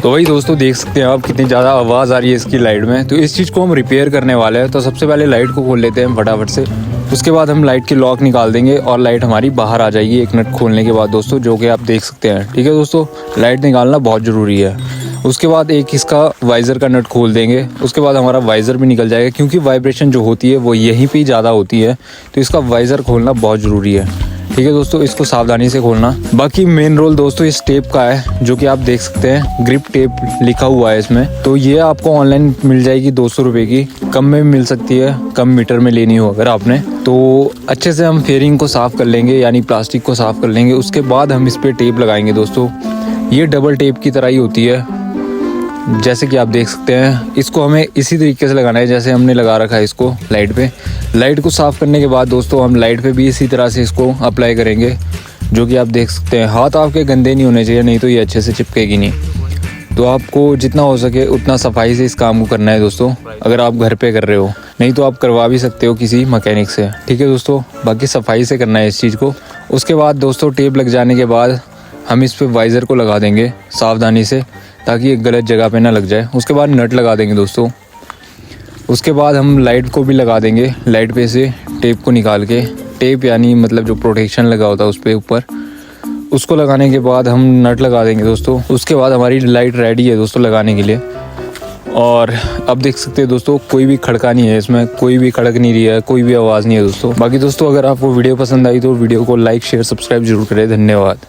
तो वही दोस्तों देख सकते हैं आप कितनी ज़्यादा आवाज़ आ रही है इसकी लाइट में। तो इस चीज़ को हम रिपेयर करने वाले हैं। तो सबसे पहले लाइट को खोल लेते हैं फटाफट से। उसके बाद हम लाइट की लॉक निकाल देंगे और लाइट हमारी बाहर आ जाएगी एक नट खोलने के बाद दोस्तों, जो कि आप देख सकते हैं। ठीक है दोस्तों, लाइट निकालना बहुत ज़रूरी है। उसके बाद एक इसका वाइज़र का नट खोल देंगे। उसके बाद हमारा वाइज़र भी निकल जाएगा, क्योंकि वाइब्रेशन जो होती है वो यहीं पे ज़्यादा होती है। तो इसका वाइज़र खोलना बहुत ज़रूरी है। ठीक है दोस्तों, इसको सावधानी से खोलना। बाकी मेन रोल दोस्तों इस टेप का है, जो कि आप देख सकते हैं ग्रिप टेप लिखा हुआ है इसमें। तो ये आपको ऑनलाइन मिल जाएगी 200 रुपये की, कम में भी मिल सकती है, कम मीटर में लेनी हो अगर आपने। तो अच्छे से हम फेयरिंग को साफ़ कर लेंगे, यानी प्लास्टिक को साफ़ कर लेंगे। उसके बाद हम इस पर टेप लगाएंगे दोस्तों। ये डबल टेप की तरह ही होती है, जैसे कि आप देख सकते हैं। इसको हमें इसी तरीके से लगाना है जैसे हमने लगा रखा है इसको लाइट पे। लाइट को साफ़ करने के बाद दोस्तों हम लाइट पे भी इसी तरह से इसको अप्लाई करेंगे, जो कि आप देख सकते हैं। हाथ आपके गंदे नहीं होने चाहिए, नहीं तो ये अच्छे से चिपकेगी नहीं। तो आपको जितना हो सके उतना सफाई से इस काम को करना है दोस्तों, अगर आप घर पे कर रहे हो। नहीं तो आप करवा भी सकते हो किसी मैकेनिक से। ठीक है दोस्तों, बाकी सफाई से करना है इस चीज़ को। उसके बाद दोस्तों टेप लग जाने के बाद हम इस पर वाइज़र को लगा देंगे सावधानी से, ताकि एक गलत जगह पे ना लग जाए। उसके बाद नट लगा देंगे दोस्तों। उसके बाद हम लाइट को भी लगा देंगे, लाइट पे से टेप को निकाल के। टेप यानी मतलब जो प्रोटेक्शन लगा होता है उस पर ऊपर, उसको लगाने के बाद हम नट लगा देंगे दोस्तों। उसके बाद हमारी लाइट रेडी है दोस्तों लगाने के लिए। और अब देख सकते हैं दोस्तों कोई भी खड़का नहीं है इसमें, कोई भी खड़क नहीं रही है, कोई भी आवाज़ नहीं है दोस्तों। बाकी दोस्तों अगर आपको वीडियो पसंद आई तो वीडियो को लाइक शेयर सब्सक्राइब जरूर करें। धन्यवाद।